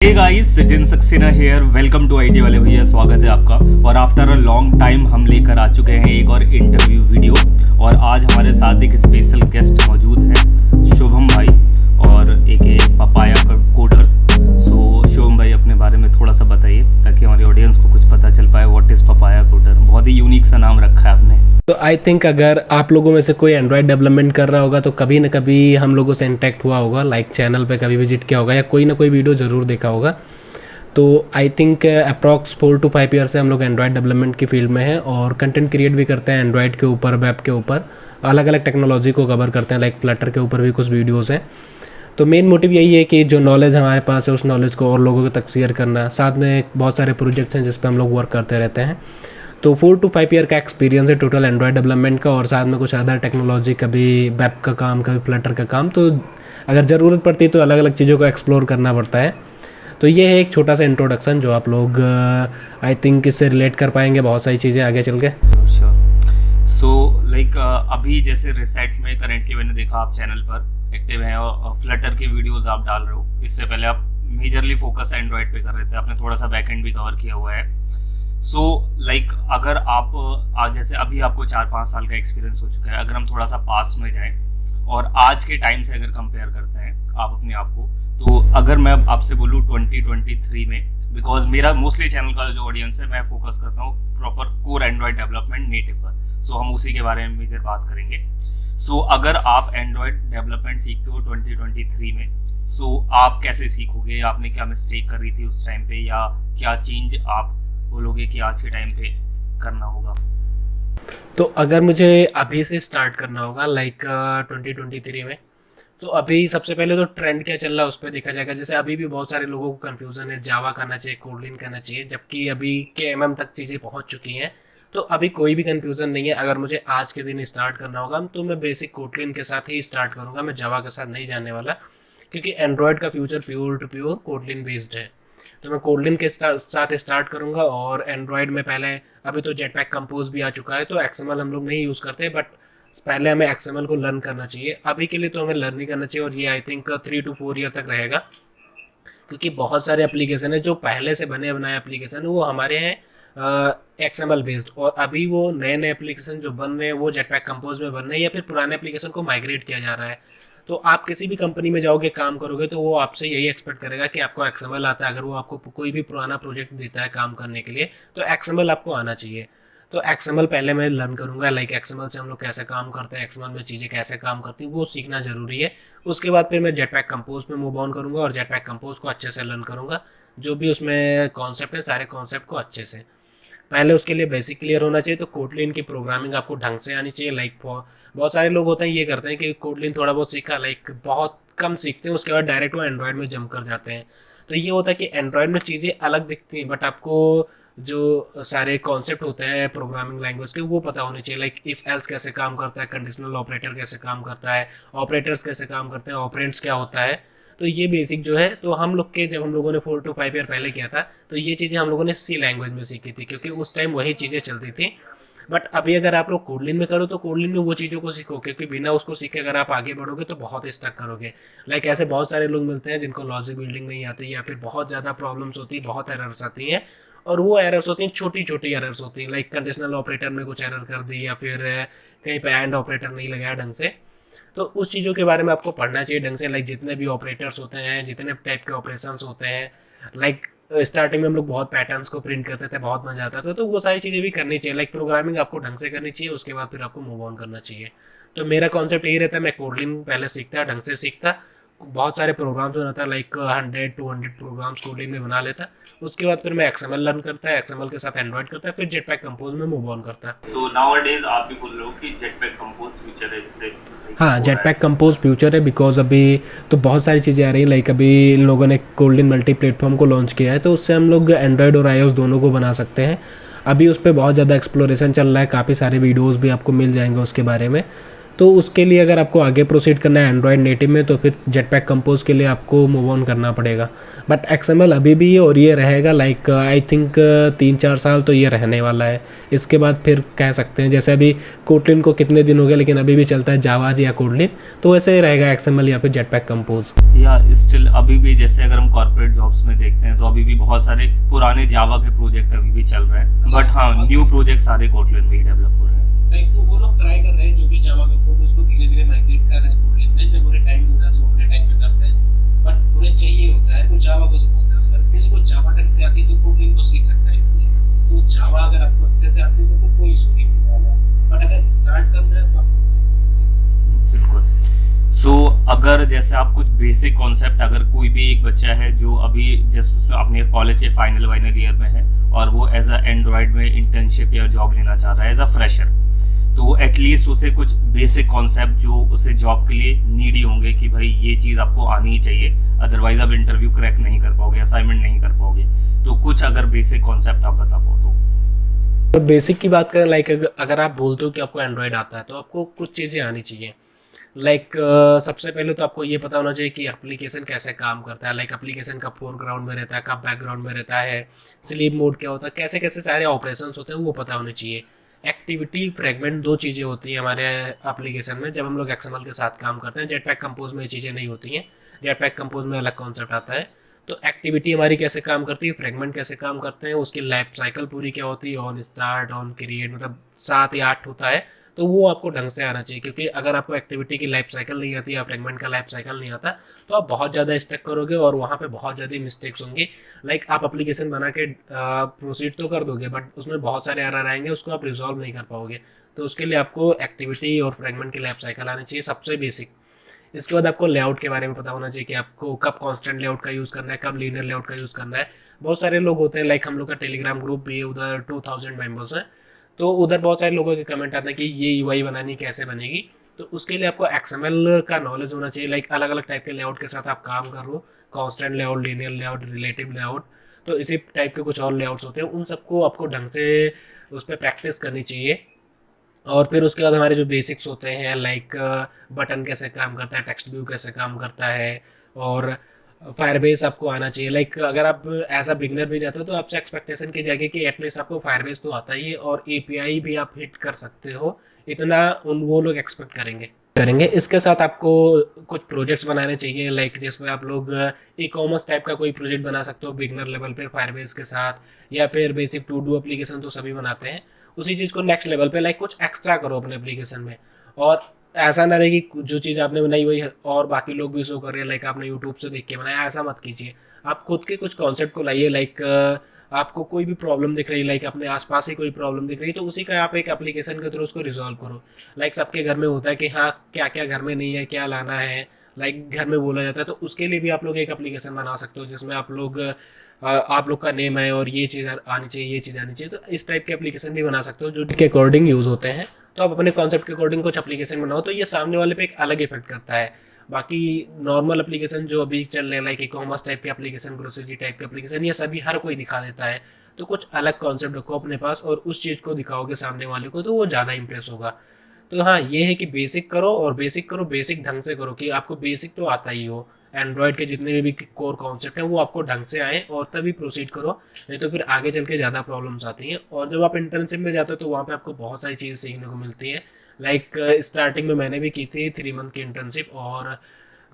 Hey guys, Sachin Saxena here. Welcome to IT वाले भैया, स्वागत है आपका। और आफ्टर अ लॉन्ग टाइम हम लेकर आ चुके हैं एक और इंटरव्यू वीडियो। और आज हमारे साथ एक स्पेशल गेस्ट मौजूद है, शुभम भाई और एक पपाया कोडर्स। सो शुभम भाई, अपने बारे में थोड़ा सा बताइए ताकि हमारी ऑडियंस को कुछ पता चल पाए। What is papaya coder? बहुत ही यूनिक सा नाम रखा है आपने। तो आई थिंक अगर आप लोगों में से कोई एंड्रॉयड डेवलपमेंट कर रहा होगा तो कभी ना कभी हम लोगों से इंटरेक्ट हुआ होगा, लाइक चैनल पे कभी विजिट किया होगा या कोई ना कोई वीडियो ज़रूर देखा होगा। तो I think approx 4 to 5 year से हम लोग एंड्रॉयड डेवलपमेंट की फील्ड में हैं और कंटेंट क्रिएट भी करते हैं एंड्रॉयड के ऊपर, वेब के ऊपर, अलग अलग टेक्नोलॉजी को कवर करते हैं। लाइक फ्लटर के ऊपर भी कुछ वीडियोज़ हैं। तो मेन मोटिव यही है कि जो नॉलेज हमारे पास है उस नॉलेज को और लोगों तक शेयर करना। साथ में बहुत सारे प्रोजेक्ट्स हैं जिस पे हम लोग वर्क करते रहते हैं। तो 4 to 5 ईयर का एक्सपीरियंस है टोटल एंड्रॉयड डेवलपमेंट का, और साथ में कुछ अदर टेक्नोलॉजी, कभी वेब का काम, कभी फ्लटर का काम। तो अगर ज़रूरत पड़ती है तो अलग अलग चीज़ों को एक्सप्लोर करना पड़ता है। तो ये है एक छोटा सा इंट्रोडक्शन जो आप लोग आई थिंक इससे रिलेट कर पाएंगे बहुत सारी चीज़ें आगे चल के। सो लाइक अभी जैसे रिसेंट में करेंटली मैंने देखा आप चैनल पर एक्टिव हैं और फ्लटर की वीडियोस आप डाल रहे हो। इससे पहले आप मेजरली फोकस एंड्रॉयड पे कर रहे थे, आपने थोड़ा सा बैकएंड भी कवर किया हुआ है। सो लाइक अगर आप आज जैसे अभी आपको 4-5 साल का एक्सपीरियंस हो चुका है, अगर हम थोड़ा सा पास में जाएं और आज के टाइम से अगर कंपेयर करते हैं आप अपने आप को, तो अगर मैं आपसे बोलूँ 2023 में, बिकॉज मेरा मोस्टली चैनल का जो ऑडियंस है मैं फोकस करता हूँ proper core Android development native पर। सो हम उसी के बारे में मेजर बात करेंगे। सो अगर आप एंड्रॉयड डेवलपमेंट सीखते हो 2023 में, सो आप कैसे सीखोगे? आपने क्या मिस्टेक करी थी उस टाइम पे, या क्या चेंज आप बोलोगे कि आज के टाइम पे करना होगा? तो अगर मुझे अभी से स्टार्ट करना होगा लाइक 2023 में, तो अभी सबसे पहले तो ट्रेंड क्या चल रहा है उस पर देखा जाएगा। जैसे अभी भी बहुत सारे लोगों को कंफ्यूजन है, जावा करना चाहिए, कोडलिन करना चाहिए, जबकि अभी के तक चीज़ें पहुंच चुकी हैं। तो अभी कोई भी कंफ्यूजन नहीं है। अगर मुझे आज के दिन स्टार्ट करना होगा तो मैं बेसिक कोडलिन के साथ ही स्टार्ट करूँगा, मैं जावा के साथ नहीं जाने वाला, क्योंकि एंड्रॉयड का future pure to pure Kotlin based है। तो मैं कोडलिन के साथ स्टार्ट करूँगा। और एंड्रॉयड में पहले, अभी तो जेटपैक कंपोज भी आ चुका है, तो एक्सएमएल हम लोग नहीं यूज़ करते, बट पहले हमें एक्सएमएल को लर्न करना चाहिए। अभी के लिए तो हमें लर्न नहीं करना चाहिए, और ये आई थिंक 3 to 4 ईयर तक रहेगा, क्योंकि बहुत सारे एप्लीकेशन है जो पहले से बने बनाए एप्लीकेशन वो हमारे हैं एक्सएमएल बेस्ड, और अभी वो नए नए एप्लीकेशन जो बन रहे हैं वो जेटपैक कंपोज में बन रहे हैं, या फिर पुराने एप्लीकेशन को माइग्रेट किया जा रहा है। तो आप किसी भी कंपनी में जाओगे, काम करोगे, तो वो आपसे यही एक्सपेक्ट करेगा कि आपको एक्सएमएल आता है। अगर वो आपको कोई भी पुराना प्रोजेक्ट देता है काम करने के लिए, तो एक्सएमएल आपको आना चाहिए। तो एक्सएमएल पहले मैं लर्न करूंगा, लाइक एक्सएमएल से हम लोग कैसे काम करते हैं, एक्सएमएल में चीज़ें कैसे काम करती हैं, वो सीखना जरूरी है। उसके बाद फिर मैं जेटपैक कंपोज में मूव ऑन करूंगा और जेटपैक कंपोज को अच्छे से लर्न करूंगा। जो भी उसमें कॉन्सेप्ट है, सारे कॉन्सेप्ट को अच्छे से, पहले उसके लिए बेसिक क्लियर होना चाहिए। तो कोडलिन की प्रोग्रामिंग आपको ढंग से आनी चाहिए। लाइक बहुत सारे लोग होते हैं ये करते हैं कि कोडलिन थोड़ा बहुत सीखा, लाइक बहुत कम सीखते हैं, उसके बाद डायरेक्ट वो एंड्रॉयड में जंप कर जाते हैं। तो ये होता है कि एंड्रॉयड में चीज़ें अलग दिखती हैं, बट आपको जो सारे कॉन्सेप्ट होते हैं प्रोग्रामिंग लैंग्वेज के वो पता होने चाहिए। लाइक इफ़ एल्स कैसे काम करता है, कंडीशनल ऑपरेटर कैसे काम करता है, ऑपरेटर्स कैसे काम करते हैं, ऑपरेंड्स क्या होता है। तो ये बेसिक जो है, तो हम लोग के जब हम लोगों ने 4 to 5 ईयर पहले किया था, तो ये चीज़ें हम लोगों ने सी लैंग्वेज में सीखी थी, क्योंकि उस टाइम वही चीज़ें चलती थी। बट अभी अगर आप लोग कोडलिन में करो तो कोडलिन में वो चीज़ों को सीखो, क्योंकि बिना उसको सीखे अगर आप आगे बढ़ोगे तो बहुत स्टक करोगे। लाइक ऐसे बहुत सारे लोग मिलते हैं जिनको लॉजिक बिल्डिंग नहीं आती, या फिर बहुत ज़्यादा प्रॉब्लम्स होती है, बहुत एरर्स आती हैं, और वो एरर्स होती हैं छोटी छोटी एरर्स होती हैं। लाइक कंडीशनल ऑपरेटर में कुछ एरर कर दी, या फिर कहीं पे एंड ऑपरेटर नहीं लगाया ढंग से। तो उस चीज़ों के बारे में आपको पढ़ना चाहिए ढंग से। लाइक जितने भी ऑपरेटर्स होते हैं, जितने टाइप के ऑपरेशंस होते हैं, लाइक स्टार्टिंग में हम लोग बहुत पैटर्न्स को प्रिंट करते थे, बहुत मजा आता था। तो वो सारी चीज़ें भी करनी चाहिए। लाइक प्रोग्रामिंग आपको ढंग से करनी चाहिए, उसके बाद फिर आपको मूव ऑन करना चाहिए। तो मेरा कॉन्सेप्ट यही रहता है, मैं कोडलिंग पहले सीखता, ढंग से सीखता, बहुत सारे प्रोग्राम्स बनाता, लाइक 100-200 प्रोग्राम्स कोडिंग में बना लेता। उसके बाद फिर मैं एक्सएमएल लर्न करता है, एक्सएमएल के साथ एंड्रॉयड करता है, फिर जेटपैक कंपोज में मूव ऑन करता है। सो नाउअडेज आप भी बोल रहे हो कि जेटपैक कंपोज फ्यूचर है जिससे? हाँ, जेटपैक कंपोज फ्यूचर है, बिकॉज अभी तो बहुत सारी चीज़ें आ रही हैं। लाइक अभी इन लोगों ने कोडलिन मल्टी प्लेटफॉर्म को लॉन्च किया है, तो उससे हम लोग एंड्रॉयड और iOS दोनों को बना सकते हैं। अभी उस पर बहुत ज़्यादा एक्सप्लोरेशन चल रहा है, काफ़ी सारे वीडियोज़ भी आपको मिल जाएंगे उसके बारे में। तो उसके लिए अगर आपको आगे प्रोसीड करना है एंड्रॉयड नेटिव में, तो फिर जेटपैक कंपोज के लिए आपको मूव ऑन करना पड़ेगा। बट XML अभी भी और ये रहेगा लाइक आई थिंक 3-4 साल तो ये रहने वाला है। इसके बाद फिर कह सकते हैं जैसे अभी कोटलिन को कितने दिन हो गए लेकिन अभी भी चलता है जावा या कोटलिन, तो वैसे ही रहेगा XML या फिर जेटपैक कंपोज। या स्टिल अभी भी जैसे अगर हम कॉर्पोरेट जॉब्स में देखते हैं तो अभी भी बहुत सारे पुराने जावा के प्रोजेक्ट अभी भी चल रहे हैं, बट हाँ न्यू प्रोजेक्ट सारे कोटलिन में ही डेवलप हो रहे हैं। लाइक वो लोग ट्राई कर रहे हैं जो भी जावा का कोड उसको धीरे-धीरे माइग्रेट कर रहे हैं कोटलिन में। जब उन्हें टाइम मिलता है तो वो अपने टाइम पे करते हैं, बट उन्हें चाहिए होता है वो जावा को समझना है। अगर किसी को जावा ढंग से आती है तो कोटलिन को सीख सकता है इसलिए। तो जावा अगर आपको अच्छे से आती है तो कोई इशू नहीं होने वाला, बट अगर स्टार्ट करना है तो आपको बिल्कुल। सो अगर जैसे आप कुछ बेसिक कॉन्सेप्ट, अगर कोई भी एक बच्चा है जो अभी जस्ट अपने कॉलेज के फाइनल ईयर में है और वो एज अ एंड्रॉयड में इंटर्नशिप या जॉब लेना चाह रहा है एज अ फ्रेशर, तो एटलीस्ट उसे कुछ बेसिक कॉन्सेप्ट जो उसे जॉब के लिए नीडी होंगे कि भाई ये चीज़ आपको आनी ही चाहिए, अदरवाइज आप इंटरव्यू क्रैक नहीं कर पाओगे, असाइनमेंट नहीं कर पाओगे। तो कुछ अगर बेसिक कॉन्सेप्ट आप बता पाओ तो। बेसिक की बात करें लाइक अगर आप बोलते हो कि आपको एंड्रॉयड आता है तो आपको कुछ चीज़ें आनी चाहिए। लाइक सबसे पहले तो आपको ये पता होना चाहिए कि एप्लीकेशन कैसे काम करता है, लाइक एप्लीकेशन कब फोरग्राउंड में रहता है, कब बैकग्राउंड में रहता है, स्लीप मोड क्या होता है, कैसे कैसे सारे ऑपरेशंस होते हैं वो पता होने चाहिए। एक्टिविटी फ्रेगमेंट 2 चीज़ें होती हैं हमारे एप्लीकेशन में जब हम लोग XML के साथ काम करते हैं। जेटपैक कंपोज में ये चीज़ें नहीं होती हैं, जेटपैक कंपोज में अलग कॉन्सेप्ट आता है। तो एक्टिविटी हमारी कैसे काम करती है, फ्रेगमेंट कैसे काम करते हैं, उसकी लाइफ साइकिल पूरी क्या होती है, ऑन स्टार्ट ऑन क्रिएट, मतलब 7 या 8 होता है, तो वो आपको ढंग से आना चाहिए। क्योंकि अगर आपको एक्टिविटी की लाइफ साइकिल नहीं आती या फ्रेगमेंट का लाइफ साइकिल नहीं आता तो आप बहुत ज़्यादा स्टक करोगे और वहाँ पे बहुत ज़्यादा मिस्टेक्स होंगी। लाइक आप एप्लीकेशन बना के प्रोसीड तो कर दोगे बट उसमें बहुत सारे एरर आएंगे, उसको आप रिजॉल्व नहीं कर पाओगे। तो उसके लिए आपको एक्टिविटी और फ्रेगमेंट की लाइफ साइकिल आनी चाहिए, सबसे बेसिक। इसके बाद आपको लेआउट के बारे में पता होना चाहिए कि आपको कब कांस्टेंट लेआउट का यूज़ करना है, कब लीनियर लेआउट का यूज़ करना है। बहुत सारे लोग होते हैं, लाइक हम लोग का टेलीग्राम ग्रुप भी है, उधर 2000 मेंबर्स हैं, तो उधर बहुत सारे लोगों के कमेंट आते हैं कि ये UI बनानी कैसे बनेगी। तो उसके लिए आपको XML का नॉलेज होना चाहिए। लाइक अलग अलग टाइप के लेआउट के साथ आप काम कर रहे हो, constant layout, linear layout, relative layout, तो इसी टाइप के कुछ और लेआउट्स होते हैं, उन सबको आपको ढंग से उस पर प्रैक्टिस करनी चाहिए। और फिर उसके बाद हमारे जो बेसिक्स होते हैं लाइक बटन कैसे काम करता है, टेक्स्ट व्यू कैसे काम करता है, और फायरबेस आपको आना चाहिए। लाइक अगर आप एज अ बिगनर भी जाते हो तो आपसे एक्सपेक्टेशन की जाएगी कि एटलीस्ट आपको फायरबेस तो आता ही है और API भी आप हिट कर सकते हो, इतना वो लोग एक्सपेक्ट करेंगे। इसके साथ आपको कुछ प्रोजेक्ट्स बनाने चाहिए, लाइक जिसमें आप लोग ई-कॉमर्स टाइप का कोई प्रोजेक्ट बना सकते हो बिगनर लेवल पे फायरबेस के साथ, या फिर बेसिक टू डू एप्लीकेशन तो सभी बनाते हैं, उसी चीज़ को नेक्स्ट लेवल पे लाइक कुछ एक्स्ट्रा करो अपने एप्लीकेशन में। और ऐसा ना रहे कि जो चीज़ आपने बनाई वही और बाकी लोग भी शो कर रहे हैं, लाइक आपने यूट्यूब से देख के बनाया, ऐसा मत कीजिए। आप खुद के कुछ कॉन्सेप्ट को लाइए। लाइक आपको कोई भी प्रॉब्लम दिख रही है, लाइक अपने आसपास ही कोई प्रॉब्लम दिख रही है, तो उसी का आप एक एप्लीकेशन के थ्रू उसको रिजॉल्व करो। लाइक सबके घर में होता है कि हाँ क्या क्या घर में नहीं है, क्या लाना है, लाइक घर में बोला जाता है, तो उसके लिए भी आप लोग एक एप्लीकेशन बना सकते हो जिसमें आप लोग का नेम है और ये चीज़ आनी चाहिए, ये चीज़ आनी चाहिए। तो इस टाइप के एप्लीकेशन भी बना सकते हो जो के अकॉर्डिंग यूज़ होते हैं। तो आप अपने कॉन्सेप्ट के अकॉर्डिंग कुछ एप्लीकेशन बनाओ, तो ये सामने वाले पे एक अलग इफेक्ट करता है। बाकी नॉर्मल एप्लीकेशन जो अभी चल रहे हैं लाइक ई-कॉमर्स टाइप के एप्लीकेशन, ग्रोसरी टाइप के एप्लीकेशन, ये सभी हर कोई दिखा देता है। तो कुछ अलग कॉन्सेप्ट रखो अपने पास और उस चीज़ को दिखाओगे सामने वाले को तो वो ज़्यादा इंप्रेस होगा। तो हाँ, ये है कि बेसिक करो और बेसिक ढंग से करो कि आपको बेसिक तो आता ही हो। एंड्रॉयड के जितने भी कोर कॉन्सेप्ट हैं वो आपको ढंग से आए और तभी प्रोसीड करो, नहीं तो फिर आगे चल के ज़्यादा प्रॉब्लम्स आती हैं। और जब आप इंटर्नशिप में जाते हो तो वहाँ पे आपको बहुत सारी चीज़ें सीखने को मिलती है। लाइक स्टार्टिंग में मैंने भी की थी 3 मंथ की इंटर्नशिप और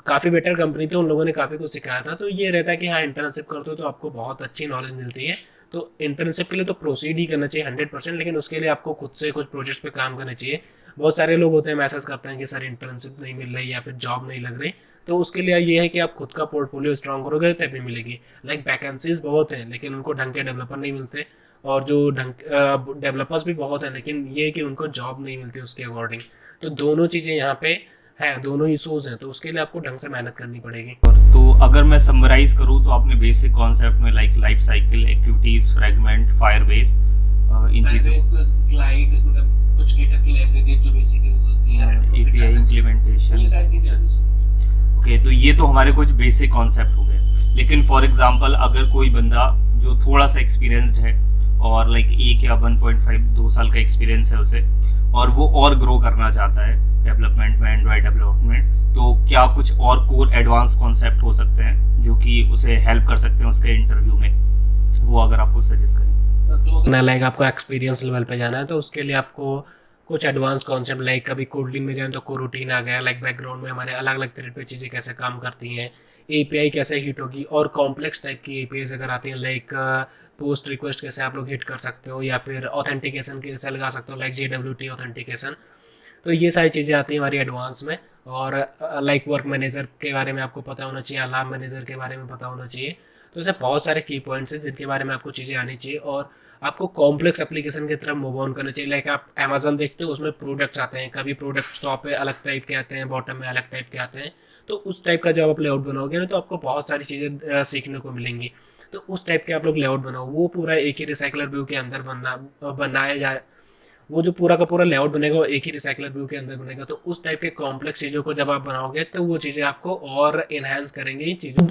काफ़ी बेटर कंपनी थी, उन लोगों ने काफ़ी कुछ सिखाया था। तो ये रहता है कि हाँ इंटर्नशिप करते हो तो आपको बहुत अच्छी नॉलेज मिलती है। तो इंटर्नशिप के लिए तो प्रोसीड ही करना चाहिए 100%, लेकिन उसके लिए आपको खुद से कुछ प्रोजेक्ट्स पे काम करना चाहिए। बहुत सारे लोग होते हैं मैसेज करते हैं कि सर इंटर्नशिप नहीं मिल रही या फिर जॉब नहीं लग रही, तो उसके लिए ये है कि आप खुद का पोर्टफोलियो स्ट्रॉन्ग करोगे तभी मिलेगी। लाइक वैकेंसीज बहुत हैं लेकिन उनको ढंग के डेवलपर नहीं मिलते, और जो डेवलपर्स भी बहुत हैं लेकिन ये कि उनको जॉब नहीं मिलती उसके अकॉर्डिंग। तो दोनों चीज़ें यहाँ पे हैं, दोनों इशूज़ हैं, तो उसके लिए आपको ढंग से मेहनत करनी पड़ेगी। तो अगर मैं समराइज करूँ तो आपने बेसिक कॉन्सेप्ट में like life cycle, activities, fragment, Firebase, इन चीज़ों, ग्लाइड, मतलब कुछ गिटहब की लाइब्रेरी जो बेसिक यूज होती है, API इम्प्लीमेंटेशन, ये सारी चीज़ें आनी चाहिए। ओके, तो ये तो हमारे कुछ बेसिक कॉन्सेप्ट हो गए। लेकिन फॉर एग्जांपल अगर कोई बंदा जो थोड़ा सा एक्सपीरियंस्ड है और लाइक 1 या 1.5-2 साल का एक्सपीरियंस है उसे, और वो और ग्रो करना चाहता है, डेवलपमेंट में, एंड्रॉयड डेवलपमेंट, तो क्या कुछ और कोर एडवांस कॉन्सेप्ट हो सकते हैं जो कि उसे हेल्प कर सकते हैं उसके इंटरव्यू में, वो अगर आपको सजेस्ट करें? ना लाइक आपको एक्सपीरियंस लेवल पे जाना है तो उसके लिए आपको कुछ एडवांस कॉन्सेप्ट लाइक कभी कोडलिंग में जाए तो कोरूटीन आ गया, लाइक बैकग्राउंड में हमारे अलग अलग तरह पे चीज़ें कैसे काम करती हैं, एपीआई कैसे हिट होगी, और कॉम्प्लेक्स टाइप की एपीआईज अगर आती हैं लाइक पोस्ट रिक्वेस्ट कैसे आप लोग हिट कर सकते हो, या फिर ऑथेंटिकेशन कैसे लगा सकते हो लाइक JWT ऑथेंटिकेशन। तो ये सारी चीज़ें आती हैं हमारी एडवांस में। और लाइक वर्क मैनेजर के बारे में आपको पता होना चाहिए, अलार्म मैनेजर के बारे में पता होना चाहिए। तो ऐसे बहुत सारे की पॉइंट्स हैं जिनके बारे में आपको चीज़ें आनी चाहिए, और आपको कॉम्प्लेक्स एप्लीकेशन की तरफ मूव ऑन करना चाहिए। लाइक आप अमेजन देखते हो, उसमें प्रोडक्ट्स आते हैं, कभी प्रोडक्ट टॉप पे अलग टाइप के आते हैं, बॉटम में अलग टाइप के आते हैं। तो उस टाइप का जब आप लेआउट बनाओगे ना तो आपको बहुत सारी चीज़ें सीखने को मिलेंगी। तो उस टाइप के आप लोग लेआउट बनाओ, वो पूरा एक ही रिसाइकलर व्यू के अंदर बनाया जाए, वो जो पूरा का पूरा लेआउट बनेगा वो एक ही रिसाइकलर व्यू के अंदर बनेगा। तो उस टाइप के कॉम्प्लेक्स चीज़ों को जब आप बनाओगे तो वो चीज़ें आपको और इन्हांस करेंगे इन चीज़ों।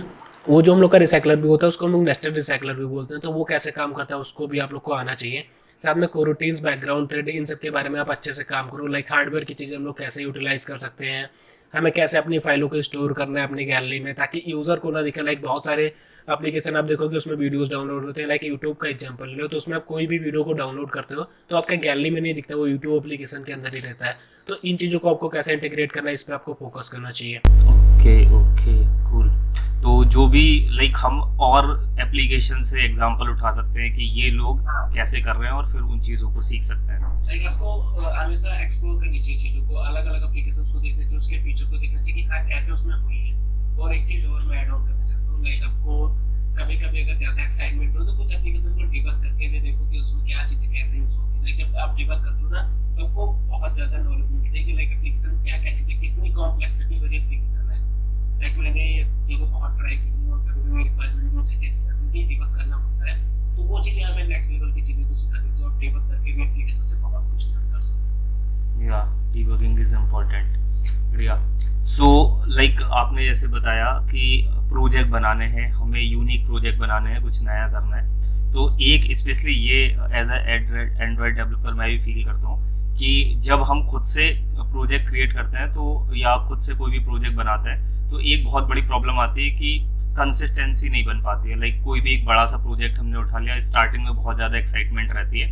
वो जो हम लोग का रिसाइकलर व्यू होता है उसको हम लोग नेस्टेड रिसाइकलर व्यू बोलते हैं, तो वो कैसे काम करता है उसको भी आप लोग को आना चाहिए। साथ में कोरूटीन्स, बैकग्राउंड थ्रेड, इन सब के बारे में आप अच्छे से काम करो। लाइक हार्डवेयर की चीज़ें हम लोग कैसे यूटिलाइज कर सकते हैं, हमें कैसे अपनी फाइलों को स्टोर करना है अपनी गैलरी में ताकि यूज़र को ना दिखे। लाइक बहुत सारे एप्लीकेशन आप देखोगे उसमें वीडियोस डाउनलोड होते हैं, लाइक यूट्यूब का एग्जांपल ले लो, तो उसमें आप कोई भी वीडियो को डाउनलोड करते हो तो आपका गैलरी में नहीं दिखता, वो यूट्यूब एप्लीकेशन के अंदर ही रहता है। तो इन चीज़ों को आपको कैसे इंटीग्रेट करना है इस पर आपको फोकस करना चाहिए। Okay okay cool. तो जो भी लाइक हम और एप्लीकेशन से एग्जांपल उठा सकते हैं कि ये लोग कैसे कर रहे हैं और फिर उन चीज़ों को सीख सकते हैं। लाइक आपको हमेशा एक्सप्लोर करनी चाहिए चीज़ों को, अलग अलग एप्लीकेशंस को देखना चाहिए, उसके फीचर को देखना चाहिए कि हाँ कैसे उसमें हुई है। और एक चीज़ और मैं ऐड ऑन करना चाहता हूँ, लाइक आपको कभी कभी अगर ज़्यादा एक्साइटमेंट हो तो कुछ एप्लीकेशन को डिबग करके भी देखो कि उसमें क्या चीज़ें कैसे यूज़ होती है। लाइक जब आप डिबग करते हो ना तो आपको बहुत ज़्यादा नॉलेज मिलती है कि लाइक एप्लीकेशन क्या क्या चीज़ें, कितनी कॉम्प्लेक्सिटी वाली एप्लीकेशन है। लाइक मैंने ये चीज़ें बहुत ट्राई की हैं और कभी भी रिक्वायरमेंट मुझे डिबग करना पड़ता है, तो वो चीज़ें हमें नेक्स्ट लेवल की चीज़ें को सिखा देती है और डिबग करके भी एप्लीकेशन से बहुत कुछ लर्न कर सकते हैं। या डीबगिंग इज इम्पोर्टेंट। बढ़िया। सो लाइक आपने जैसे बताया कि प्रोजेक्ट बनाने हैं, हमें यूनिक प्रोजेक्ट बनाने हैं, कुछ नया करना है, तो एक स्पेशली ये एज अ एंड्रॉयड डेवलपर मैं भी फील करता हूँ कि जब हम खुद से प्रोजेक्ट क्रिएट करते हैं तो या खुद से कोई भी प्रोजेक्ट बनाते हैं तो एक बहुत बड़ी प्रॉब्लम आती है कि कंसिस्टेंसी नहीं बन पाती है। लाइक कोई भी एक बड़ा सा प्रोजेक्ट हमने उठा लिया, स्टार्टिंग में बहुत ज़्यादा एक्साइटमेंट रहती है,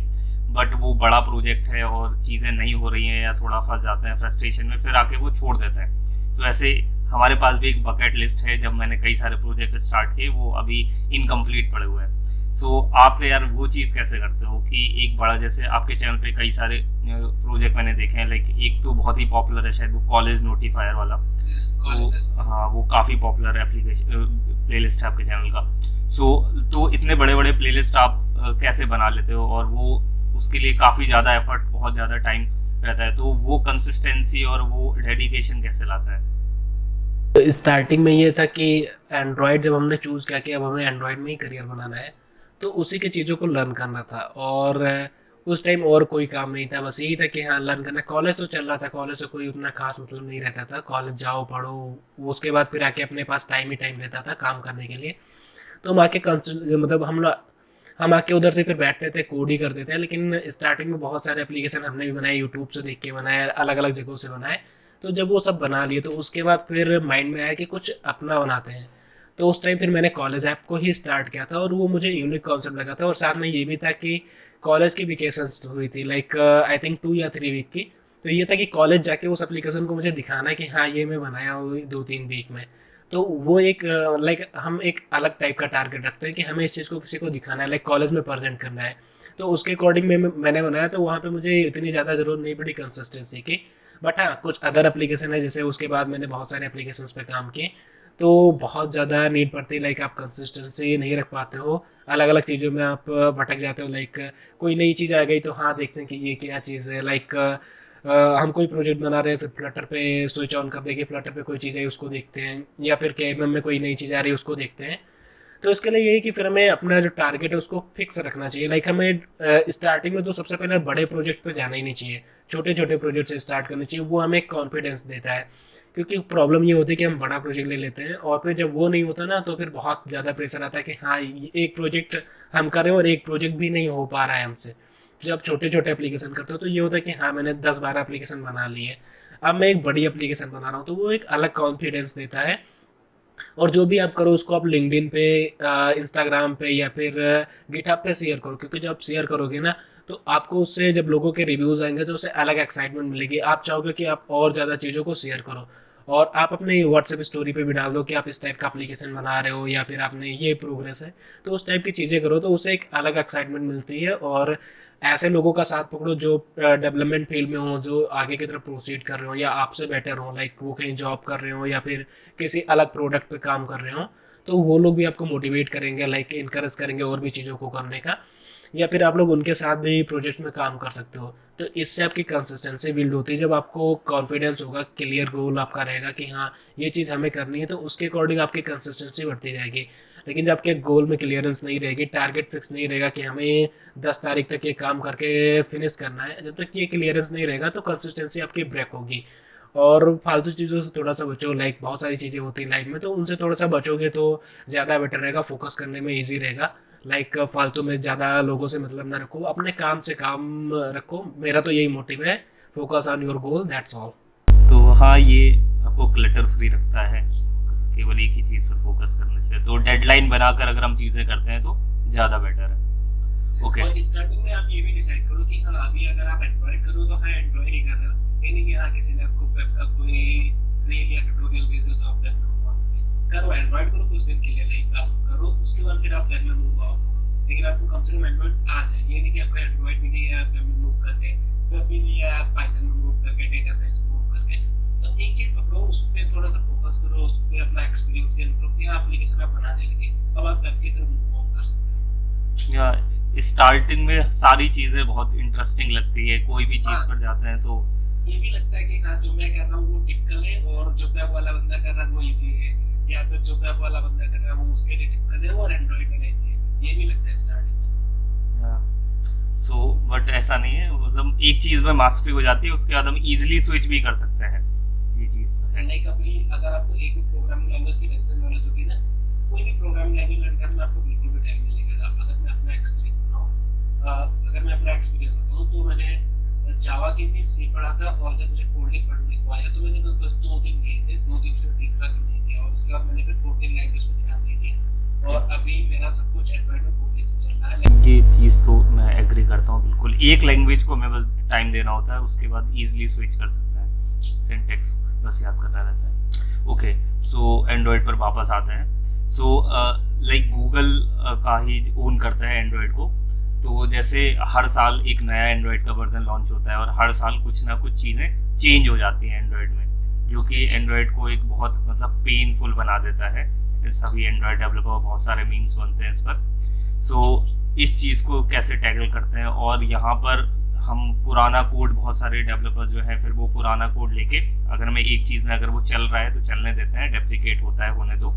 बट वो बड़ा प्रोजेक्ट है और चीज़ें नहीं हो रही हैं या थोड़ा फंस जाते हैं फ्रस्ट्रेशन में, फिर आके वो छोड़ देते हैं। तो ऐसे हमारे पास भी एक बकेट लिस्ट है, जब मैंने कई सारे प्रोजेक्ट स्टार्ट किए वो अभी इनकम्प्लीट पड़े हुए हैं। सो आप यार वो चीज़ कैसे करते हो कि एक बड़ा, जैसे आपके चैनल पे कई सारे प्रोजेक्ट मैंने देखे हैं, लाइक एक तो बहुत ही पॉपुलर है शायद वो कॉलेज नोटिफायर वाला, तो हाँ वो काफ़ी पॉपुलर एप्लीकेशन प्लेलिस्ट है आपके चैनल का। सो तो इतने बड़े बड़े प्लेलिस्ट आप कैसे बना लेते हो, और वो उसके लिए काफ़ी ज़्यादा एफर्ट, बहुत ज़्यादा टाइम रहता है, तो वो कंसिस्टेंसी और वो डेडिकेशन कैसे लाता है? स्टार्टिंग में ये था कि एंड्रॉयड जब हमने चूज़ किया कि अब हमें एंड्रॉयड में ही करियर बनाना है, तो उसी के चीज़ों को लर्न करना था। और उस टाइम और कोई काम नहीं था, बस यही था कि हाँ लर्न करना। कॉलेज तो चल रहा था, कॉलेज से कोई उतना खास मतलब नहीं रहता था, कॉलेज जाओ पढ़ो, उसके बाद फिर आके अपने पास टाइम ही टाइम रहता था काम करने के लिए। तो हम आके मतलब हम आके उधर से फिर बैठते थे, कोड ही करते थे। लेकिन स्टार्टिंग में बहुत सारे एप्लीकेशन हमने भी बनाए, यूट्यूब से देख के बनाए, अलग अलग जगहों से बनाए। तो जब वो सब बना लिए तो उसके बाद फिर माइंड में आया कि कुछ अपना बनाते हैं। तो उस टाइम फिर मैंने कॉलेज ऐप को ही स्टार्ट किया था, और वो मुझे यूनिक कॉन्सेप्ट लगा था। और साथ में ये भी था कि कॉलेज की वेकेशंस हुई थी, लाइक आई थिंक 2 या 3 वीक की। तो ये था कि कॉलेज जाके उस एप्लीकेशन को मुझे दिखाना है कि हाँ ये मैं बनाया हूँ 2-3 वीक में। तो वो एक लाइक हम एक अलग टाइप का टारगेट रखते हैं कि हमें इस चीज़ को किसी को दिखाना है, लाइक कॉलेज में प्रेजेंट करना है। तो उसके अकॉर्डिंग मैंने बनाया, तो वहाँ पे मुझे इतनी ज़्यादा ज़रूरत नहीं पड़ी कंसिस्टेंसी की। बट हाँ कुछ अदर एप्लीकेशन है, जैसे उसके बाद मैंने बहुत सारे एप्लीकेशंस पे काम किए, तो बहुत ज़्यादा नीड पड़ती है। लाइक आप कंसिस्टेंसी नहीं रख पाते हो, अलग अलग चीज़ों में आप भटक जाते हो। लाइक कोई नई चीज़ आ गई तो हाँ देखते हैं कि ये क्या चीज़ है। लाइक हम कोई प्रोजेक्ट बना रहे हैं, फिर फ्लटर पे स्विच ऑन कर देंगे, फ्लटर पे कोई चीज़ आई उसको देखते हैं, या फिर KMM में कोई नई चीज़ आ रही है उसको देखते हैं। तो इसके लिए यही कि फिर हमें अपना जो टारगेट है उसको फिक्स रखना चाहिए। लाइक हमें स्टार्टिंग में तो सबसे पहले बड़े प्रोजेक्ट पे जाना ही नहीं चाहिए, छोटे छोटे प्रोजेक्ट से स्टार्ट करना चाहिए। वो हमें कॉन्फिडेंस देता है, क्योंकि प्रॉब्लम ये होती है कि हम बड़ा प्रोजेक्ट ले लेते हैं और फिर जब वो नहीं होता ना तो फिर बहुत ज़्यादा प्रेशर आता है कि हाँ एक प्रोजेक्ट हम कर रहे हैं और एक प्रोजेक्ट भी नहीं हो पा रहा है हमसे। जब छोटे छोटे एप्लीकेशन करते हो तो ये होता है कि हाँ मैंने 10-12 एप्लीकेशन बना ली है, अब मैं एक बड़ी एप्लीकेशन बना रहा हूँ, तो वो एक अलग कॉन्फिडेंस देता है। और जो भी आप करो उसको आप लिंक्डइन पे, इंस्टाग्राम पे या फिर गिटहब पे शेयर करो, क्योंकि जब शेयर करोगे ना तो आपको उससे जब लोगों के रिव्यूज़ आएंगे तो उससे अलग एक्साइटमेंट मिलेगी। आप चाहोगे कि आप और ज़्यादा चीज़ों को शेयर करो, और आप अपने व्हाट्सएप स्टोरी पे भी डाल दो कि आप इस टाइप का एप्लीकेशन बना रहे हो या फिर आपने ये प्रोग्रेस है, तो उस टाइप की चीज़ें करो तो उससे एक अलग एक्साइटमेंट मिलती है। और ऐसे लोगों का साथ पकड़ो जो डेवलपमेंट फील्ड में हो, जो आगे की तरफ प्रोसीड कर रहे हो या आपसे बेटर हो, लाइक वो कहीं जॉब कर रहे हो या फिर किसी अलग प्रोडक्ट पे काम कर रहे हो, तो वो लोग भी आपको मोटिवेट करेंगे, लाइक इनकरेज करेंगे और भी चीज़ों को करने का। या फिर आप लोग उनके साथ भी प्रोजेक्ट में काम कर सकते हो। तो इससे आपकी कंसिस्टेंसी बिल्ड होती है। जब आपको कॉन्फिडेंस होगा, क्लियर गोल आपका रहेगा कि हाँ ये चीज़ हमें करनी है, तो उसके अकॉर्डिंग आपकी कंसिस्टेंसी बढ़ती जाएगी। लेकिन जब आपके गोल में क्लियरेंस नहीं रहेगी, टारगेट फिक्स नहीं रहेगा कि हमें 10 तारीख तक ये काम करके फिनिश करना है, जब तक ये क्लियरेंस नहीं रहेगा तो कंसिस्टेंसी आपकी ब्रेक होगी। और फालतू चीज़ों से थोड़ा सा बचो, लाइक बहुत सारी चीज़ें होती हैं लाइफ में, तो उनसे थोड़ा सा बचोगे तो ज़्यादा बेटर रहेगा, फोकस करने में ईजी रहेगा। लाइक फालतू में ज़्यादा लोगों से मतलब ना रखो, अपने काम से काम रखो। मेरा तो यही मोटिव है, focus on your goal, that's all. तो हाँ, ये आपको क्लटर फ्री रखता है, केवल एक ही चीज़ पर फोकस करने से। तो डेडलाइन बनाकर अगर हम चीज़ें करते हैं तो ज़्यादा बेटर है। ओके। और स्टार्टिंग में आप ये भी डिसाइड करो कि हाँ अभी अगर आप एंड्रॉइड करो तो हाँ एंड्रॉइड ही कर रहे हो, ये नहीं कि हाँ किसी ने आपको वेब का कोई रील या ट्यूटोरियल भेजे तो आप वेब में मूव ऑन करो। एंड्रॉइड करो कुछ दिन के लिए, लाइक आप करो, उसके बाद फिर आप वेब में मूव ऑन करो। लेकिन आपको कम से कम एंड्रॉइड आ जाए, ये नहीं कि आपको एंड्रॉइड भी नहीं है आप वेब में मूव करके, वेब भी नहीं है आप पाइथन में मूव करके, डेटा साइंस में मूव करके। तो एक चीज पकड़ो, उस पर थोड़ा सा फोकस करो, उस पर अपना एक्सपीरियंस गेन करो कि एप्लीकेशन आप बनाने लगे, अब आप वेब की तरफ मूव ऑन कर सकते हैं। या स्टार्टिंग में सारी चीज़ें बहुत इंटरेस्टिंग लगती है, कोई भी चीज़ पर जाते हैं तो ये भी लगता है कि हाँ जो मैं कर रहा हूँ वो टिपिकल है और जो वेब वाला बंदा कर रहा है वो इजी है, या फिर जो वेब वाला बंदा कर रहा है वो उसके लिए टिपिकल है और एंड्रॉइड में नहीं चाहिए, ये भी लगता है स्टार्टिंग में। सो बट ऐसा नहीं है, मतलब एक चीज़ में मास्टरी हो जाती है, उसके बाद हम इजीली स्विच भी कर सकते हैं, ये चीज़ तो है। लाइक अभी अगर आपको एक भी प्रोग्रामिंग लैंग्वेज की टेंशन नॉलेज होगी ना, कोई भी प्रोग्रामिंग लैंग्वेज लर्न करने में आपको बिल्कुल भी टाइम नहीं लगेगा। अगर मैं अपना एक्सपीरियंस बताऊँ तो मैंने जावा की थी, सी पढ़ा था, और जब मुझे कोडिंग पढ़ने को आया तो मैंने बस 2 दिन दिए थे, 2 दिन से तीसरा दिन नहीं दिया, और उसके बाद मैंने फिर कोडिंग लैंग्वेज पे ध्यान नहीं दिया, और अभी मेरा सब कुछ एंड्रॉइड में कोडिंग से चल रहा है। ये चीज़ तो मैं एग्री करता हूँ बिल्कुल। एक लैंग्वेज को हमें बस टाइम देना होता है, उसके बाद इजीली स्विच कर सकता है, सिंटेक्स बस याद करना रहता है। ओके, सो एंड्रॉइड पर वापस आते हैं। सो लाइक गूगल का ही ओन करता है एंड्रॉइड को, तो जैसे हर साल एक नया एंड्रॉइड का वर्जन लॉन्च होता है और हर साल कुछ ना कुछ चीज़ें चेंज हो जाती हैं एंड्रॉइड में, जो कि एंड्रॉइड को एक बहुत मतलब पेनफुल बना देता है। सभी एंड्रॉइड डेवलपर बहुत सारे मीम्स बनते हैं इस पर। सो इस चीज़ को कैसे टैकल करते हैं, और यहाँ पर हम पुराना कोड, बहुत सारे डेवलपर्स जो हैं फिर वो पुराना कोड लेके अगर हमें एक चीज़ में अगर वो चल रहा है तो चलने देते हैं, डेप्रिकेट होता है होने दो,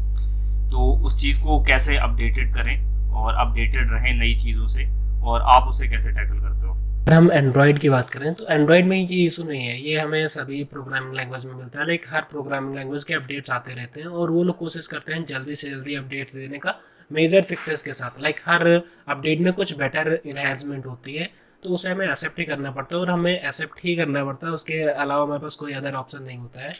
तो उस चीज़ को कैसे अपडेटेड करें और अपडेटेड रहें नई चीज़ों से, और आप उसे कैसे टैकल करते हो? अगर हम एंड्रॉयड की बात करें तो एंड्रॉयड में ये इशू नहीं है, ये हमें सभी प्रोग्रामिंग लैंग्वेज में मिलता है। लाइक हर प्रोग्रामिंग लैंग्वेज के अपडेट्स आते रहते हैं और वो लोग कोशिश करते हैं जल्दी से जल्दी अपडेट्स देने का, मेजर फिक्सेस के साथ। लाइक हर अपडेट में कुछ बेटर इन्हेंसमेंट होती है, तो उसे हमें एक्सेप्ट ही करना पड़ता है, और हमें एक्सेप्ट ही करना पड़ता है, उसके अलावा हमारे पास कोई अदर ऑप्शन नहीं होता है।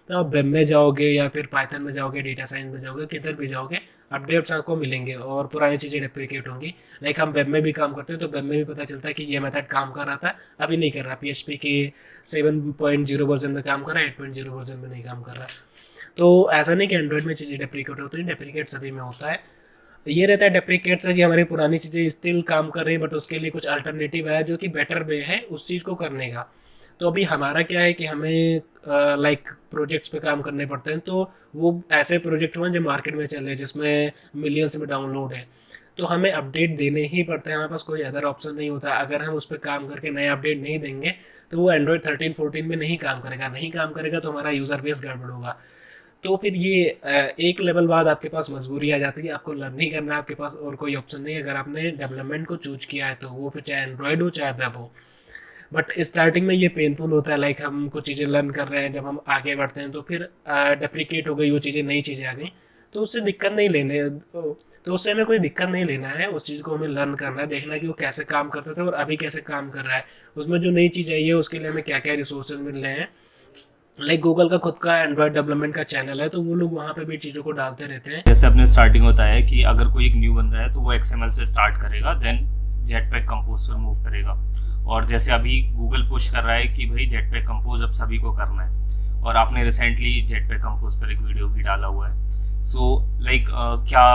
तो आप वेब में जाओगे या फिर पाइथन में जाओगे, डेटा साइंस में जाओगे, किधर भी जाओगे अपडेट्स आपको मिलेंगे और पुरानी चीज़ें डेप्रिकेट होंगी। लाइक हम वेब में भी काम करते हैं तो वेब में भी पता चलता है कि ये मेथड काम कर रहा था, अभी नहीं कर रहा, PHP के 7.0 वर्जन में काम कर रहा है, 8.0 वर्जन में नहीं काम कर रहा। तो ऐसा नहीं कि एंड्रॉइड में चीज़ें डेप्रिकेट होती हैं, डेप्रिकेट सभी में होता है। ये रहता है डेप्रिकेट से कि हमारी पुरानी चीज़ें स्टिल काम कर रही है, बट उसके लिए कुछ अल्टरनेटिव है जो कि बेटर वे है उस चीज़ को करने का। तो अभी हमारा क्या है कि हमें लाइक प्रोजेक्ट्स पे काम करने पड़ते हैं, तो वो ऐसे प्रोजेक्ट हुए जो मार्केट में चल रहे हैं, जिसमें मिलियंस में डाउनलोड है, तो हमें अपडेट देने ही पड़ते हैं, हमारे पास कोई अदर ऑप्शन नहीं होता। अगर हम उस पर काम करके नए अपडेट नहीं देंगे तो वो एंड्रॉयड 13-14 में नहीं काम करेगा, नहीं काम करेगा तो हमारा यूज़र बेस गड़बड़ होगा। तो फिर ये एक लेवल बाद आपके पास मजबूरी आ जाती है, आपको लर्न ही करना है, आपके पास और कोई ऑप्शन नहीं है। अगर आपने डेवलपमेंट को चूज किया है तो वो फिर चाहे एंड्रॉयड हो चाहे वेब हो। बट स्टार्टिंग में ये पेनफुल होता है, लाइक हम कुछ चीज़ें लर्न कर रहे हैं, जब हम आगे बढ़ते हैं तो फिर डेप्रिकेट हो गई वो चीज़ें, नई चीज़ें आ गई, तो उससे दिक्कत नहीं लेने, तो उससे हमें कोई दिक्कत नहीं लेना है। उस चीज़ को हमें लर्न करना है, देखना है कि वो कैसे काम करते थे और अभी कैसे काम कर रहा है, उसमें जो नई चीज़ आई है उसके लिए हमें क्या क्या रिसोर्सेज मिल रहे हैं, लाइक गूगल का खुद का एंड्रॉयड डेवलपमेंट का चैनल है, तो वो लोग वहाँ पे भी चीज़ों को डालते रहते हैं। जैसे अपने स्टार्टिंग होता है कि अगर कोई एक न्यू बंदा है तो वो XML से स्टार्ट करेगा, देन जेटपैक कंपोज पर मूव करेगा। और जैसे अभी गूगल पुश कर रहा है कि भाई जेटपैक कंपोज अब सभी को करना है, और आपने रिसेंटली जेटपैक कंपोज पर एक वीडियो भी डाला हुआ है। सो लाइक क्या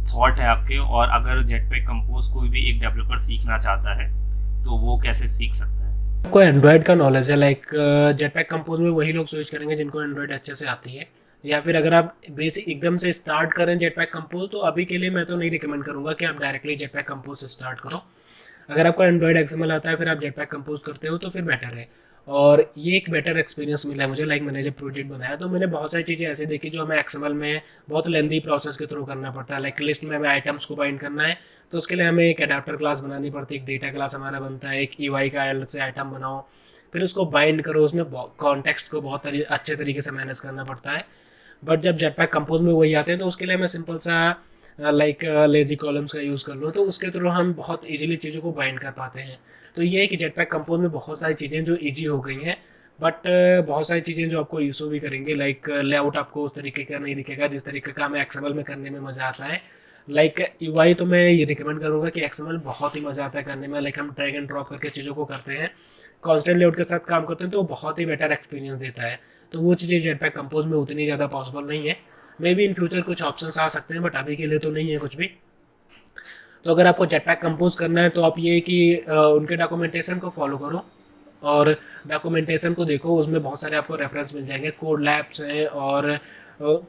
थॉट है आपके, और अगर जेटपैक कंपोज कोई भी एक डेवलपर सीखना चाहता है तो वो कैसे सीख सकता है? आपको एंड्रॉयड का नॉलेज है, लाइक जेटपैक कंपोज में वही लोग स्विच करेंगे जिनको एंड्रॉयड अच्छे से आती है। या फिर अगर आप बेसिक एकदम से स्टार्ट करें जेटपैक कंपोज, तो अभी के लिए मैं तो नहीं रिकमेंड करूँगा कि आप डायरेक्टली जेटपैक कंपोज से स्टार्ट करो। अगर आपको एंड्रॉयड XML आता है फिर आप जेटपैक कंपोज करते हो तो फिर बेटर है। और ये एक बेटर एक्सपीरियंस मिला है मुझे। लाइक मैंने जब प्रोजेक्ट बनाया तो मैंने बहुत सारी चीज़ें ऐसे देखी जो हमें XML में बहुत लेंदी प्रोसेस के थ्रू करना पड़ता है। लाइक लिस्ट में हमें आइटम्स को बाइंड करना है तो उसके लिए हमें एक एडाप्टर क्लास बनानी पड़ती है, एक डेटा क्लास हमारा बनता है, एक EY का अलग से आइटम बनाओ, फिर उसको बाइंड करो, उसमें कॉन्टेक्स्ट को बहुत अच्छे तरीके से मैनेज करना पड़ता है। बट जब जेटपैक कंपोज में वही आते हैं तो उसके लिए मैं सिंपल सा लाइक लेजी कॉलम्स का यूज़ कर लूँ, तो उसके थ्रू हम बहुत इजीली चीज़ों को बाइंड कर पाते हैं। तो ये है कि जेटपैक कंपोज में बहुत सारी चीज़ें जो ईजी हो गई हैं, बट बहुत सारी चीज़ें जो आपको इशू भी करेंगे। लाइक लेआउट आपको उस तरीके का नहीं दिखेगा जिस तरीके का हमें XML में करने में मज़ा आता है। लाइक UI तो मैं ये रिकमेंड करूँगा कि XML बहुत ही मज़ा आता है करने में। लाइक हम ड्रैग एंड ड्रॉप करके चीज़ों को करते हैं, कॉन्स्टेंट लेआउट के साथ काम करते हैं, तो बहुत ही बेटर एक्सपीरियंस देता है। तो वो चीज़ें जेटपैक कंपोज में उतनी ज़्यादा पॉसिबल नहीं है। मे बी इन फ्यूचर कुछ ऑप्शंस आ सकते हैं, बट अभी के लिए तो नहीं है कुछ भी। तो अगर आपको जेटपैक कंपोज करना है तो आप ये कि उनके डॉक्यूमेंटेशन को फॉलो करो और डॉक्यूमेंटेशन को देखो, उसमें बहुत सारे आपको रेफरेंस मिल जाएंगे, कोड लैब्स हैं और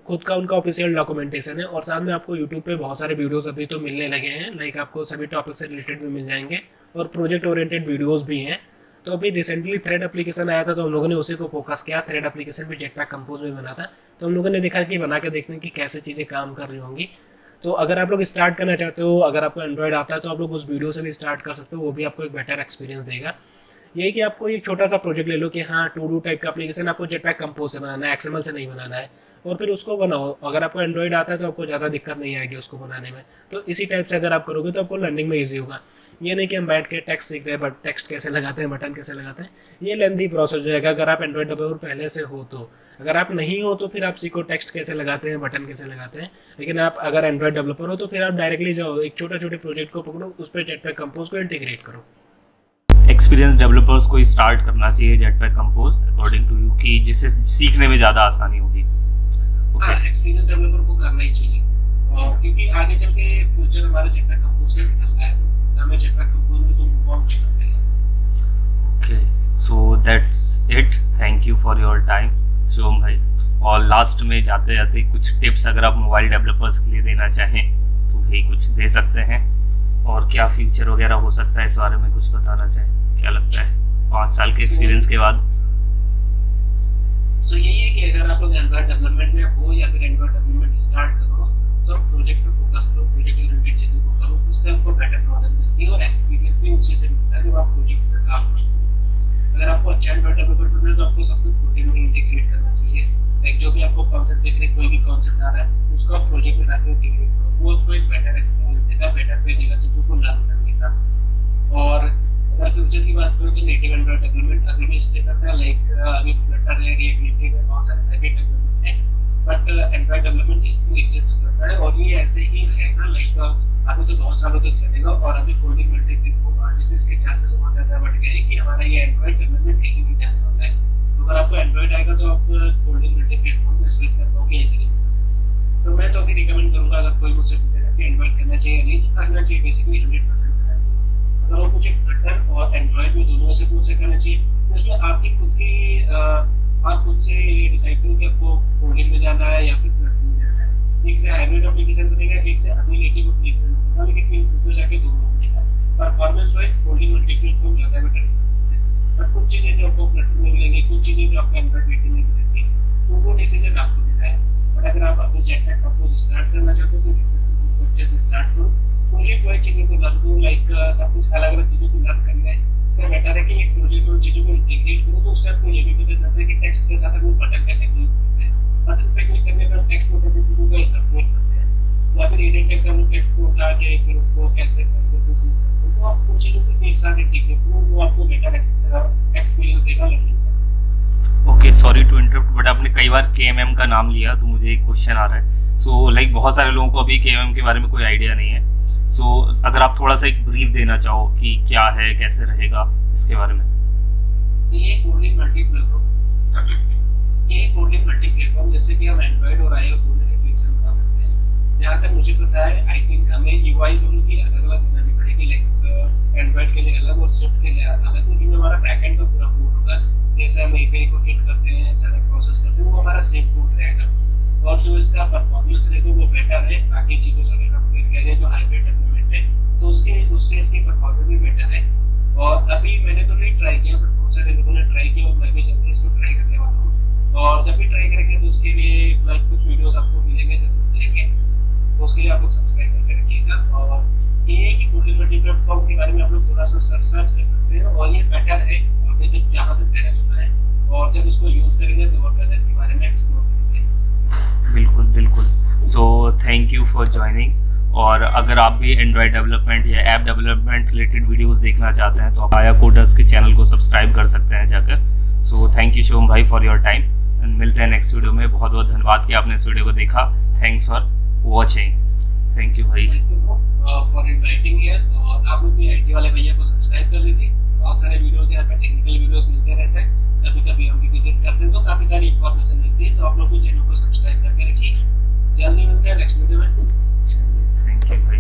खुद का उनका ऑफिशियल डॉक्यूमेंटेशन है। और साथ में आपको यूट्यूब पे बहुत सारे वीडियोस अभी तो मिलने लगे हैं, लाइक आपको सभी टॉपिक से रिलेटेड भी मिल जाएंगे और प्रोजेक्ट ओरिएंटेड वीडियोस भी हैं। तो अभी रिसेंटली थ्रेड एप्लीकेशन आया था तो हम लोगों ने उसी को फोकस किया। थ्रेड एप्लीकेशन भी जेटपैक कंपोज में बना था, तो हम लोगों ने देखा कि बना के देखते हैं कि कैसे चीज़ें काम कर रही होंगी। तो अगर आप लोग स्टार्ट करना चाहते हो, अगर आपको एंड्रॉयड आता है तो आप लोग उस वीडियो से भी स्टार्ट कर सकते हो, वो भी आपको एक बेटर एक्सपीरियंस देगा। यही कि आपको एक छोटा सा प्रोजेक्ट ले लो कि हाँ टू डू टाइप का एप्लीकेशन आपको जेटपैक कंपोज से बनाना है, XML से नहीं बनाना है, और फिर उसको बनाओ। अगर आपको एंड्रॉयड आता है तो आपको ज़्यादा दिक्कत नहीं आएगी उसको बनाने में। तो इसी टाइप से अगर आप करोगे तो आपको लर्निंग में ईजी होगा। ये नहीं कि हम बैठ के टेक्स्ट सीख रहे हैं, बट टेक्स्ट कैसे लगाते हैं, बटन कैसे लगाते हैं, ये लेंथी प्रोसेस हो जाएगा अगर आप एंड्रॉयड डेवलपर पहले से हो तो। अगर आप नहीं हो तो फिर आप सीखो टेक्स्ट कैसे लगाते हैं, बटन कैसे लगाते हैं। लेकिन आप अगर एंड्रॉयड डेवलपर हो तो फिर आप डायरेक्टली जाओ, एक छोटे प्रोजेक्ट को पकड़ो, उस पर जेटपैक कंपोज को इंटीग्रेट करो। एक्सपीरियंस डेवलपर्स को स्टार्ट करना चाहिए Jetpack Compose according to you, कि जिससे सीखने में ज़्यादा आसानी होगी? हाँ, एक्सपीरियंस डेवलपर को करना ही चाहिए, और क्योंकि आगे चल के फ्यूचर हमारे जेटपैक कंपोज से निकल रहा है, तो हमें जेटपैक कंपोज में तो मूव ऑन करना पड़ेगा। Okay, so that's it. Thank you for your time Shivam भाई। और लास्ट में जाते जाते कुछ टिप्स अगर आप मोबाइल डेवलपर्स के लिए देना चाहें तो भाई कुछ दे सकते हैं, और क्या फ्यूचर वगैरह हो सकता है इस बारे में कुछ बताना चाहें? क्या लगता है 5 साल के एक्सपीरियंस के बाद? सो यही है कि अगर आप लोग एंड्रॉयड डेवलपमेंट में हो या फिर एंड्रॉयड डेवलपमेंट स्टार्ट करो तो प्रोजेक्ट पे फोकस करो, प्रोजेक्ट ओरिएंटेड चीज़ों को करो, उससे आपको बेटर नॉलेज मिलती है और एक्सपीरियंस भी उसी से मिलता है जब आप प्रोजेक्ट पे काम करते हो। अगर आपको अच्छा एंड्रॉयड डेवलपर बनना है तो आपको सब कुछ प्रोजेक्ट में इंटीग्रेट करना चाहिए। लाइक जो भी आपको कॉन्सेप्ट दिख रहे, कोई भी कॉन्सेप्ट आ रहा है उसको आप प्रोजेक्ट में लाके इंटीग्रेट करो, वो आपको एक बेटर एक्सपीरियंस देगा, बेटर वे देगा चीज़ों को लर्न करने का। और अगर फ्यूचर की बात करो तो नेटिव एंड्रॉयड डेवलपमेंट अभी भी स्टे करता है। लाइक अभी फ्लटर है, रिएक्ट नेटिव है, बहुत सारे प्राइवेट डेवलपमेंट है, बट एंड्रॉयड डेवलपमेंट इसको एग्जिस्ट करता है और ये ऐसे ही रहेगा। लाइक अभी तो बहुत सालों तक चलेगा और अभी कोडिंग मल्टीप्लिक होगा, जैसे इसके चांसेस बहुत ज़्यादा बढ़ गए हैं कि हमारा ये एंड्रॉयड डेवलपमेंट कहीं नहीं जाने वाला है। तो अगर आपको एंड्रॉयड आएगा तो आप कोडिंग मल्टीप्लेटफॉर्म में स्विच कर पाओगे इजीली। तो मैं तो अभी रिकमेंड करूँगा, अगर कोई मुझसे पूछेगा कि एंड्रॉयड करना चाहिए नहीं तो करना चाहिए, बेसिकली 100% करना चाहिए। अगर वो मुझे फ्लटर और एंड्रॉयड में दोनों से कौन से करना चाहिए, तो इसमें आपकी खुद की आप खुद से ये डिसाइड करो कि आपको कोडिंग में जाना है या फिर फ्लटर में जाना है। एक से हाइब्रिड एप्लीकेशन बनेगा, एक से अभी नेटिव एप्लीकेशन बनेगा, लेकिन इन फ्यूचर जाके दोनों बनेगा। परफॉर्मेंस वाइज कोडिंग मल्टीप्लेटफॉर्म ज़्यादा बेटर है, बट कुछ चीज़ें जो आपको फ्लटर में मिलेंगी, कुछ चीज़ें जो आपको एंड्रॉयड नेटिव में मिलेंगी, तो वो डिसीजन आपको लेना है। बट अगर आप अपने जेटपैक कंपोज स्टार्ट करना चाहते हो तो जेटपैक कंपोज को अच्छे से स्टार्ट करो, प्रोजेक्ट वाइज चीज़ों को लर्न करो। लाइक सब कुछ अलग अलग चीज़ों को लर्न करना है, इससे बेटर है कि एक प्रोजेक्ट में उन चीज़ों को इंटीग्रेट करो। तो उससे आपको ये भी पता चलता है कि टेक्स्ट के साथ हम बटन का कैसे यूज करते हैं, बटन पे क्लिक करने पर टेक्स्ट को कैसे चीज़ों को अपडेट करते हैं, या फिर एडिट टेक्स्ट हम टेक्स्ट को उठा के फिर उसको कैसे करते हैं। तो आप उन चीज़ों को एक साथ इंटीग्रेट करो, वो आपको बेटर एक्सपीरियंस देगा लर्निंग का। Okay, sorry to interrupt, but आपने कई बार KMM का नाम लिया तो मुझे एक क्वेश्चन आ रहा है। सो लाइक बहुत सारे लोगों को अभी KMM के बारे में कोई आइडिया नहीं है। सो अगर आप थोड़ा सा एक ब्रीफ देना चाहो कि क्या है, कैसे रहेगा, इसके बारे में। ये कोडलिंक मल्टीप्लेटफॉर्म, जैसे कि हम एंड्रॉइड और iOS दोनों के एप्लीकेशन बना सकते हैं। जहाँ तक मुझे पता है, आई थिंक हमें UI दोनों की अलग अलग बनानी पड़ेगी, लाइक एंड्रॉइड के लिए अलग और स्विफ्ट के लिए अलग, क्योंकि हमारा बैकएंड का पूरा कोड होगा। जैसे हम API को हिट करते हैं, सारा प्रोसेस करते हैं, वो हमारा सेम कोड रहेगा। और जो इसका परफॉर्मेंस रहेगा वो बेटर है बाकी चीज़ों से अगर कंपेयर करें, जो हाइब्रिड डेवलपमेंट है तो उससे इसकी परफॉर्मेंस भी बेटर है। और अभी मैंने तो नहीं ट्राई किया, बट बहुत सारे लोगों ने ट्राई किया और मैं भी जल्दी इसको ट्राई करने वाला हूँ। और जब भी ट्राई करेंगे तो उसके लिए लाइक कुछ वीडियोस आपको मिलेंगे, जरूर मिलेंगे, तो उसके लिए आप लोग सब्सक्राइब करके रखिएगा। और ये कि कोडलिंक मल्टीप्लेटफॉर्म के बारे में आप लोग थोड़ा सा सर्च कर सकते हैं, और ये बेटर है अभी तक जहाँ तक मैंने सुना है। और जब इसको यूज़ करेंगे तो और ज़्यादा इसके बारे में एक्सप्लोर करेंगे। बिल्कुल बिल्कुल। So thank you for joining. और अगर आप भी एंड्रॉयड डेवलपमेंट या ऐप डेवलपमेंट रिलेटेड वीडियोस देखना चाहते हैं तो आप आया कोडर्स के चैनल को सब्सक्राइब कर सकते हैं जाकर। सो थैंक यू शिवम भाई फॉर योर टाइम, एंड मिलते हैं नेक्स्ट वीडियो में। बहुत बहुत धन्यवाद कि आपने इस वीडियो को देखा। Thanks for watching. Thank you भाई, फॉर इनवाइटिंग हियर। और आप लोग भी IT वाले भैया को सब्सक्राइब कर लीजिए। बहुत सारे वीडियोस यहाँ पे टेक्निकल वीडियोस मिलते रहते हैं, कभी कभी हम भी विजिट करते हैं तो काफ़ी सारी इन्फॉर्मेशन मिलती है। तो आप लोग भी चैनल को सब्सक्राइब करके रखिए। जल्दी मिलते हैं नेक्स्ट वीडियो में। थैंक यू भाई।